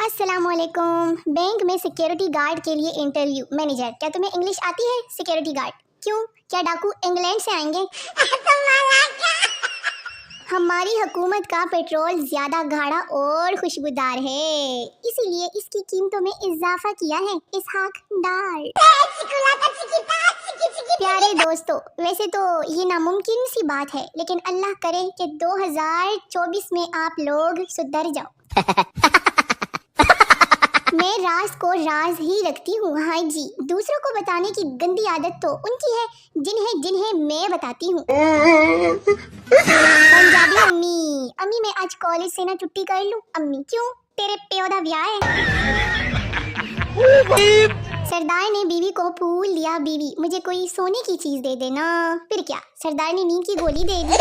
अस्सलामुअलैकुम। बैंक में security guard के लिए इंटरव्यू। मैनेजर, क्या तुम्हें इंग्लिश आती है? सिक्योरिटी गार्ड, क्यों, क्या डाकू इंग्लैंड से आएंगे? हमारी हुकूमत का पेट्रोल ज्यादा गाढ़ा और खुशबूदार है, इसीलिए इसकी कीमतों में इजाफा किया है इसहाक डार। प्यारे दोस्तों, वैसे तो ये नामुमकिन सी बात है, लेकिन अल्लाह करे कि 2024 में आप लोग सुधर जाओ। मैं राज को राज ही रखती हूँ। हाँ जी, दूसरों को बताने की गंदी आदत तो उनकी है जिन्हें जिन्हें मैं बताती हूँ। पंजाबी अम्मी, अम्मी मैं आज कॉलेज से ना छुट्टी कर लूँ? अम्मी, क्यों, तेरे प्यो दा ब्याह है? सरदार ने बीवी को फूल दिया, बीवी मुझे कोई सोने की चीज दे देना। फिर क्या, सरदार ने नींद की गोली दे दी।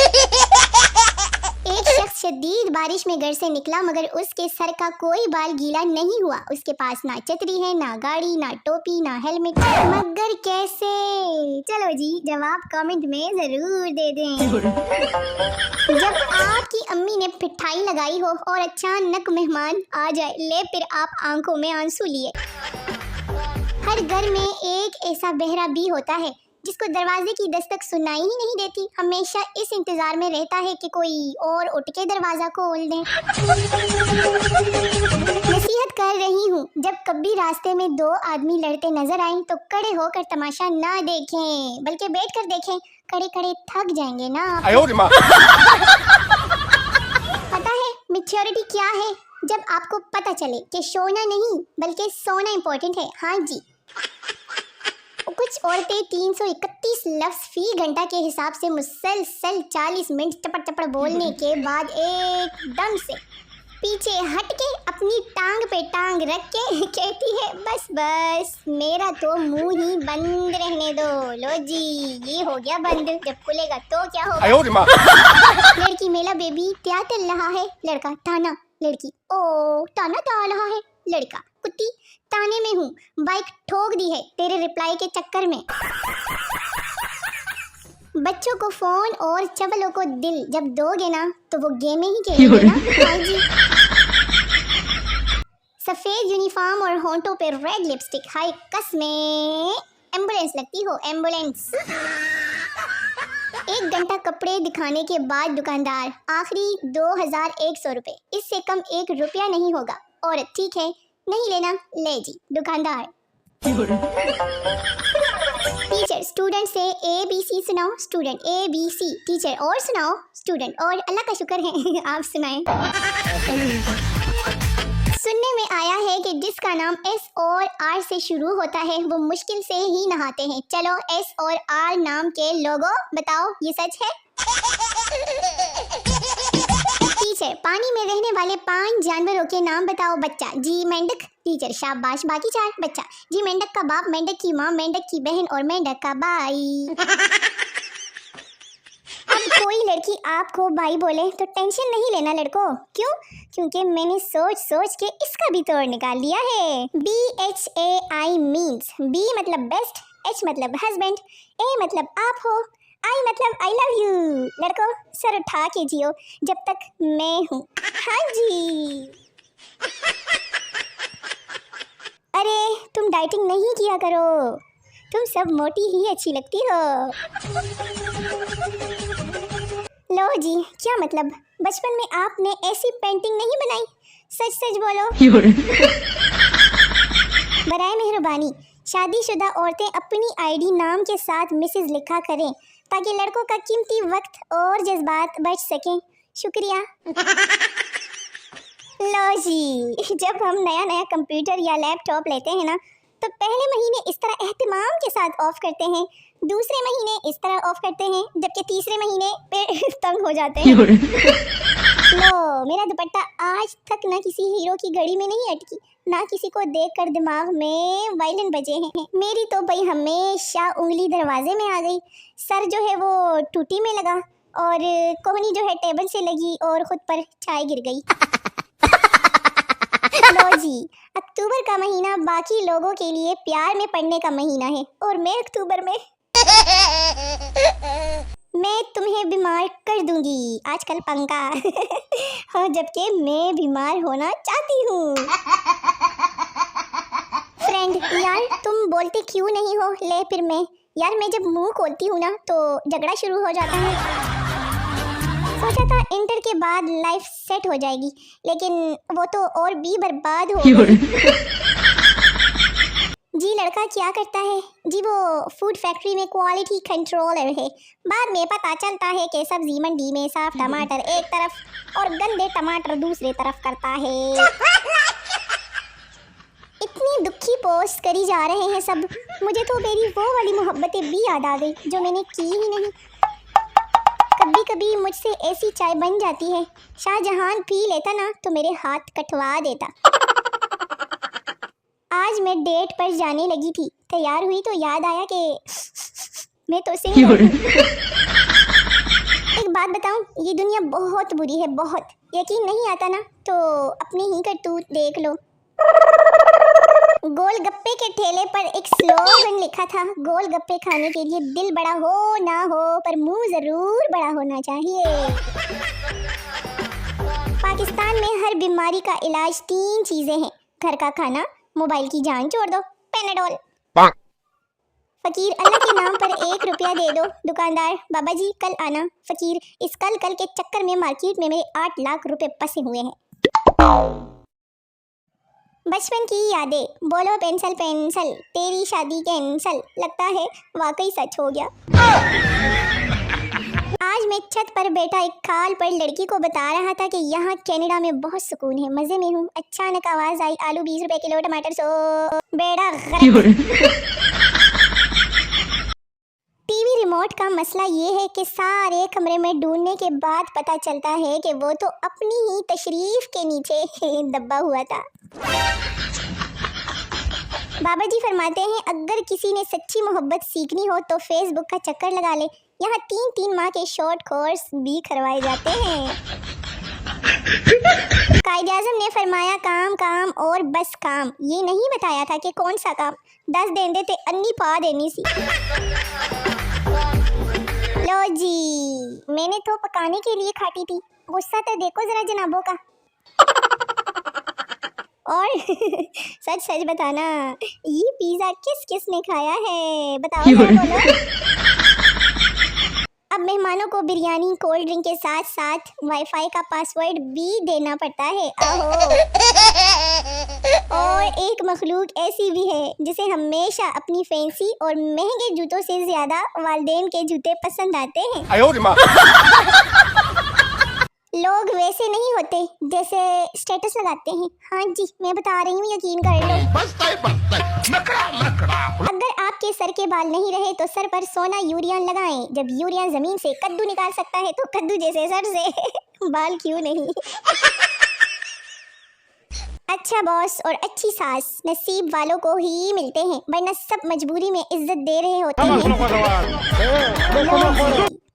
एक शख्स शदीद बारिश में घर से निकला, मगर उसके सर का कोई बाल गीला नहीं हुआ। उसके पास ना छतरी है, ना गाड़ी, ना टोपी, ना हेलमेट। मगर कैसे? चलो जी, जवाब कमेंट में जरूर दे दें। जब आपकी अम्मी ने पिठाई लगाई हो और अचानक मेहमान आ जाए, ले फिर आप आंखों में आंसू लिए। हर घर में एक ऐसा बहरा भी होता है जिसको दरवाजे की दस्तक सुनाई ही नहीं देती, हमेशा इस इंतजार में रहता है कि कोई और उठ के दरवाजा खोल दे। नसीहत कर रही हूँ, जब कभी रास्ते में दो आदमी लड़ते नजर आए तो खड़े होकर तमाशा ना देखें, बल्कि बैठ कर देखें। खड़े खड़े थक जाएंगे ना। पता है मैच्योरिटी क्या है? जब आपको पता चले कि सोना नहीं बल्कि सोना इम्पोर्टेंट है। हाँ जी, कुछ औरतें 331 लफ्ज फी घंटा के हिसाब से मुसलसल 40 मिनट चपड़ चपड़ बोलने के बाद एकदम से पीछे हट के अपनी टांग पे टांग रख के कहती है, बस बस मेरा तो मुंह ही बंद रहने दो। लो जी, ये हो गया बंद, जब खुलेगा तो क्या होगा? लड़की मेला बेबी क्या तल रहा है? लड़का ताना, लड़की ओ ताना ताल रहा है। लड़का कुत्ती ताने में हूँ, बाइक ठोक दी है तेरे रिप्लाई के चक्कर में। बच्चों को फोन और चवलों को दिल जब दोगे ना तो वो गेम ही खेलेंगे ना। हाँ जी। सफेद यूनिफॉर्म और होंठों पे रेड लिपस्टिक, हाय कसमें एम्बुलेंस लगती हो, एम्बुलेंस। 1 घंटा कपड़े दिखाने के बाद दुकानदार, आखिरी 2100 रुपए, इससे कम 1 रुपया नहीं होगा। और ठीक है, नहीं लेना, ले जी। दुकानदार। टीचर स्टूडेंट से ABC सुनाओ, स्टूडेंट ABC। टीचर और सुनाओ, स्टूडेंट और। अल्लाह का शुक्र है आप सुनाएं। सुनने में आया है कि जिसका नाम S और R से शुरू होता है वो मुश्किल से ही नहाते हैं। चलो S और R नाम के लोगों बताओ, ये सच है? टीचर पानी में रहने वाले 5 जानवरों के नाम बताओ। बच्चा जी मेंढक। टीचर शाबाश, बाकी 4। बच्चा जी मेंढक का बाप, मेंढक की माँ, मेंढक की बहन और मेंढक का भाई। अब कोई लड़की आपको भाई बोले तो टेंशन नहीं लेना लड़कों। क्यों? क्योंकि मैंने सोच सोच के इसका भी तोड़ निकाल लिया है। BHAI मीन्स B मतलब बेस्ट, H मतलब हस्बैंड, A मतलब आप हो, I मतलब आई लव यू। लड़कों सर उठा के जियो जब तक मैं हूँ। हाँ जी। अरे तुम डाइटिंग नहीं किया करो, तुम सब मोटी ही अच्छी लगती हो। लो जी, क्या मतलब? बचपन में आपने ऐसी पेंटिंग नहीं बनाई? सच सच बोलो। बराए मेहरबानी शादीशुदा औरतें अपनी ID नाम के साथ मिसेज लिखा करें ताकि लड़कों का कीमती वक्त और जज्बात बच सकें। शुक्रिया। लो जी, जब हम नया कंप्यूटर या लैपटॉप लेते हैं ना तो पहले महीने इस तरह एहतिमाम के साथ ऑफ करते हैं, दूसरे महीने इस तरह ऑफ करते हैं, जबकि तीसरे महीने पे तंग हो जाते हैं। लो, मेरा दुपट्टा आज तक ना किसी हीरो की घड़ी में नहीं अटकी, ना किसी को देखकर दिमाग में वायलिन बजे हैं। मेरी तो भाई हमेशा उंगली दरवाजे में आ गई, सर जो है वो टूटी में लगा और कोहनी जो है टेबल से लगी और खुद पर चाय गिर गई। लो जी, अक्टूबर का महीना बाकी लोगों के लिए प्यार में पड़ने का महीना है और मैं अक्टूबर में मैं तुम्हें बीमार कर दूंगी आजकल पंखा। हाँ, जबकि मैं बीमार होना चाहती हूँ। बोलते क्यों नहीं हो? ले फिर मैं यार, मैं जब मुंह खोलती हूँ ना तो झगड़ा शुरू हो जाता है। सोचा था इंटर के बाद लाइफ सेट हो जाएगी, लेकिन वो तो और भी बर्बाद हो गई। जी लड़का क्या करता है? जी वो फूड फैक्ट्री में क्वालिटी कंट्रोलर है। बाद में पता चलता है कि सब्जी मंडी में साफ टमाटर एक तरफ और गंदे टमाटर दूसरे तरफ करता है। इतनी दुखी पोस्ट करी जा रहे हैं सब, मुझे तो मेरी वो वाली मोहब्बतें भी याद आ गई जो मैंने की ही नहीं। कभी कभी मुझसे ऐसी चाय बन जाती है, शाहजहान पी लेता ना तो मेरे हाथ कटवा देता। आज मैं डेट पर जाने लगी थी, तैयार हुई तो याद आया कि मैं तो सिंगल। एक बात बताऊं, ये दुनिया बहुत बुरी है, बहुत। यकीन नहीं आता ना तो अपनी ही करतूत देख लो। गोलगप्पे के ठेले पर एक स्लोगन लिखा था, गोलगप्पे खाने के लिए दिल बड़ा हो ना हो पर मुंह जरूर बड़ा होना चाहिए। पाकिस्तान में हर बीमारी का इलाज 3 चीजें हैं, घर का खाना, मोबाइल की जान छोड़ दो, पेनाडोल। फकीर अल्लाह के नाम पर 1 रुपया दे दो, दुकानदार बाबा जी कल आना। फकीर इस कल कल के चक्कर में मार्केट में मेरे 8 लाख रुपए फंसे हुए हैं। बचपन की यादें, बोलो पेंसिल पेंसिल, तेरी शादी कैंसल, लगता है वाकई सच हो गया। आज मैं छत पर बैठा एक खाल पर लड़की को बता रहा था कि यहाँ कनाडा में बहुत सुकून है, मजे में हूँ। अचानक आवाज आई, आलू 20 रुपए किलो, टमाटर 100, बेड़ा टीवी रिमोट का मसला ये है कि सारे कमरे में ढूंढने के बाद पता चलता है कि वो तो अपनी ही तशरीफ के नीचे दबा हुआ था। बाबा जी फरमाते हैं अगर किसी ने सच्ची मोहब्बत सीखनी हो तो फेसबुक का चक्कर लगा ले, यहाँ 3-3 माह के शॉर्ट कोर्स भी करवाए जाते हैं। कायदे आज़म ने फरमाया काम काम और बस काम, ये नहीं बताया था कि कौन सा काम। 10 दें देते अन्नी पा देनी सी। लो जी, मैंने तो पकाने के लिए खाटी थी, गुस्सा तो देखो जरा जनाबों का। और सच सच बताना, ये पिज़्ज़ा किस किस ने खाया है बताओ ना, बोलो। अब मेहमानों को बिरयानी कोल्ड ड्रिंक के साथ साथ वाईफाई का पासवर्ड भी देना पड़ता है। आहो। और एक मखलूक ऐसी भी है जिसे हमेशा अपनी फैंसी और महंगे जूतों से ज्यादा वालिदैन के जूते पसंद आते हैं। लोग वैसे नहीं होते जैसे स्टेटस लगाते हैं। हाँ जी, मैं बता रही हूँ, यकीन कर लो। अगर आपके सर के बाल नहीं रहे तो सर पर सोना यूरियन लगाएं। जब यूरियन जमीन से कद्दू निकाल सकता है तो कद्दू जैसे सर से बाल क्यों नहीं। अच्छा बॉस और अच्छी सास नसीब वालों को ही मिलते हैं, वरना सब मजबूरी में इज्जत दे रहे होते हैं।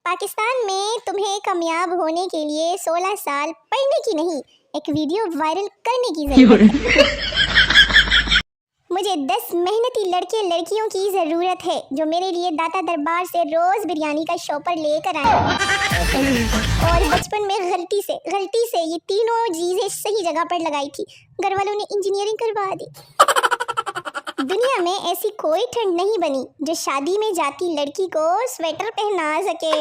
पाकिस्तान में तुम्हें कामयाब होने के लिए 16 साल पढ़ने की नहीं, एक वीडियो वायरल करने की जरूरत है। मुझे 10 मेहनती लड़के लड़कियों की जरूरत है जो मेरे लिए दाता दरबार से रोज बिरयानी का शॉपर लेकर आए। और बचपन में गलती से ये तीनों चीजें सही जगह पर लगाई थी, घर वालों ने इंजीनियरिंग करवा दी। दुनिया में ऐसी कोई ठंड नहीं बनी जो शादी में जाती लड़की को स्वेटर पहना सके।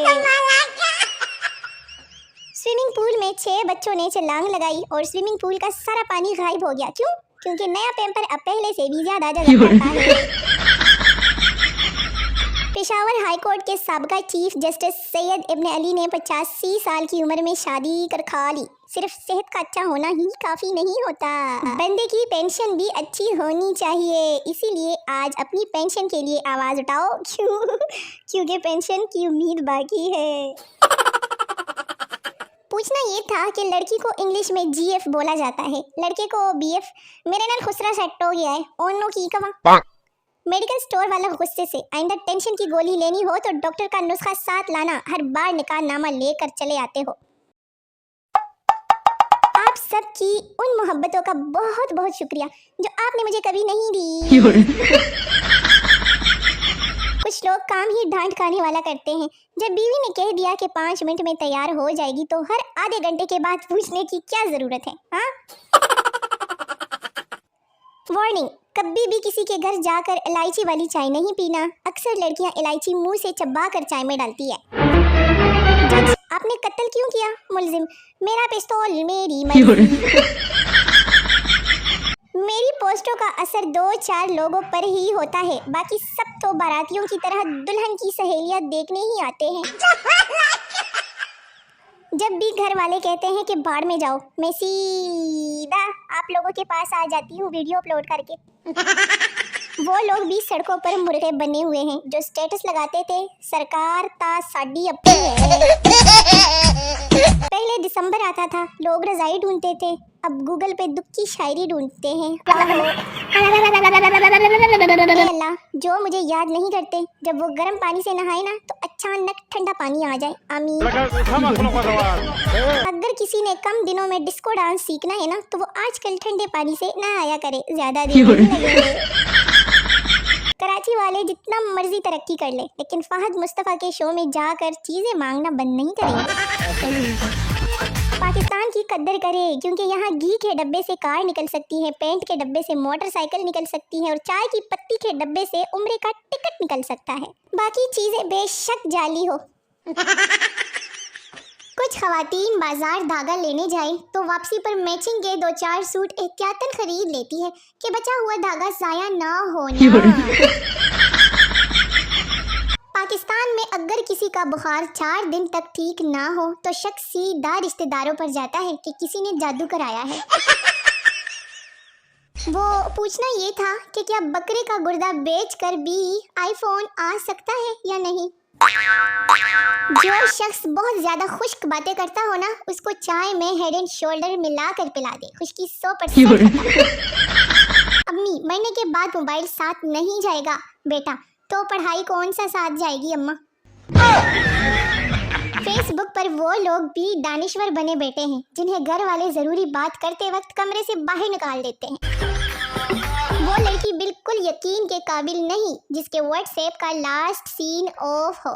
स्विमिंग पूल में 6 बच्चों ने छलांग लगाई और स्विमिंग पूल का सारा पानी गायब हो गया। क्यों? क्योंकि नया पैम्पर अब पहले से भी ज्यादा जगह पाता है। पेशावर हाई कोर्ट के साबका चीफ जस्टिस सैयद इब्न अली ने 85 साल की उम्र में शादी कर खा ली। सिर्फ सेहत का अच्छा होना ही काफी नहीं होता, बंदे की पेंशन भी अच्छी होनी चाहिए। इसीलिए आज अपनी पेंशन के लिए आवाज उठाओ। क्योंकि पेंशन की उम्मीद बाकी है। पूछना ये था कि लड़की को इंग्लिश में जीएफ बोला जाता है, लड़के को बीएफ। मेरे नाल खुसरा सेट हो गया है। ओनो की कवा। मेडिकल स्टोर वाला गुस्से से, आइंदा टेंशन की गोली लेनी हो तो डॉक्टर का नुस्खा साथ लाना, हर बार निकाहनामा लेकर चले आते हो। आप सबकी उन मोहब्बतों का बहुत बहुत शुक्रिया जो आपने मुझे कभी नहीं दी। कुछ लोग काम ही डांट खाने वाला करते हैं। जब बीवी ने कह दिया कि 5 मिनट में तैयार हो जाएगी तो हर आधे घंटे के बाद पूछने की क्या जरूरत है? हाँ। वार्निंग, कभी भी किसी के घर जाकर इलायची वाली चाय नहीं पीना। अक्सर लड़कियां इलायची मुंह से चबा कर चाय में डालती है। जज, आपने कत्ल क्यों किया? मुलजिम, मेरा पिस्तौल मेरी मर्जी। मेरी पोस्टों का असर 2-4 लोगों पर ही होता है, बाकी सब तो बारातियों की तरह दुल्हन की सहेलियां देखने ही आते हैं। जब भी घर वाले कहते हैं कि बाढ़ में जाओ, मैं सीधा आप लोगों के पास आ जाती हूँ वीडियो अपलोड करके। वो लोग भी सड़कों पर मुर्गे बने हुए हैं जो स्टेटस लगाते थे, सरकार ता साडी अपनी है। पहले दिसंबर आता था, लोग रजाई ढूंढते थे, अब गूगल पे दुख की शायरी ढूंढते हैं। अल्लाह, जो मुझे याद नहीं करते, जब वो गर्म पानी से नहाए ना तो अचानक ठंडा पानी आ जाए, आमीन। अगर किसी ने कम दिनों में डिस्को डांस सीखना है ना तो वो आजकल ठंडे पानी से नहाया करे, ज्यादा दिन नहीं लगेंगे। कराची वाले जितना मर्जी तरक्की कर ले, लेकिन फहद मुस्तफ़ा के शो में जाकर चीजें मांगना बंद नहीं करेंगे। पाकिस्तान की कद्र करे, क्योंकि यहाँ घी के डब्बे से कार निकल सकती है, पेंट के डब्बे से मोटरसाइकिल निकल सकती है और चाय की पत्ती के डब्बे से उम्रे का टिकट निकल सकता है। बाकी चीजें बेशक जाली हो। कुछ खवातीन बाजार धागा लेने जाए तो वापसी पर मैचिंग के 2-4 सूट एहतियातन खरीद लेती है कि बचा हुआ धागा जाया ना होना। पाकिस्तान में अगर किसी का बुखार 4 दिन तक ठीक ना हो तो शक सीधा रिश्तेदारों पर जाता है कि किसी ने जादू कराया है। वो पूछना ये था कि क्या बकरे का गुर्दा बेचकर भी आईफोन आ सकता है या नहीं। जो शख्स बहुत ज्यादा खुश्क बातें करता हो ना, उसको चाय में हेड एंड शोल्डर मिलाकर पिला दे, खुश्की 100%। अम्मी, मरने के बाद मोबाइल साथ नहीं जाएगा बेटा, तो पढ़ाई कौन सा साथ जाएगी अम्मा। फेसबुक पर वो लोग भी दानिश्वर बने बैठे हैं जिन्हें घर वाले जरूरी बात करते वक्त कमरे से बाहर निकाल देते हैं। वो लड़की बिल्कुल यकीन के काबिल नहीं जिसके व्हाट्सएप का लास्ट सीन ऑफ हो।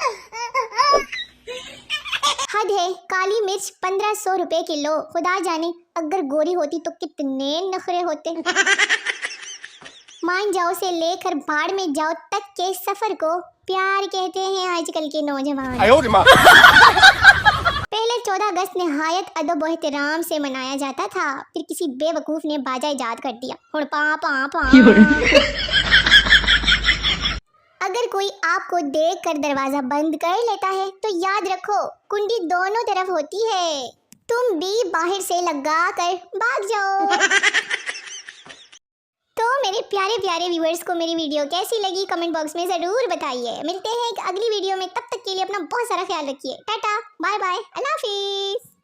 हद है, काली मिर्च 1500 रुपए किलो। खुदा जाने अगर गोरी होती तो कितने नखरे होते। मान जाओ से लेकर भाड़ में जाओ तक के सफर को प्यार कहते हैं आजकल के नौजवान। पहले 14 अगस्त निहायत अदब व एहतराम से मनाया जाता था, फिर किसी बेवकूफ ने बाजा इजाद कर दिया। पा पा पा। अगर कोई आपको देखकर दरवाजा बंद कर लेता है तो याद रखो कुंडी दोनों तरफ होती है, तुम भी बाहर से लगा कर भाग जाओ। तो मेरे प्यारे प्यारे व्यूअर्स को मेरी वीडियो कैसी लगी कमेंट बॉक्स में ज़रूर बताइए। मिलते हैं एक अगली वीडियो में, तब तक के लिए अपना बहुत सारा ख्याल रखिए। टाटा, बाय बाय, अल्लाह हाफिज़।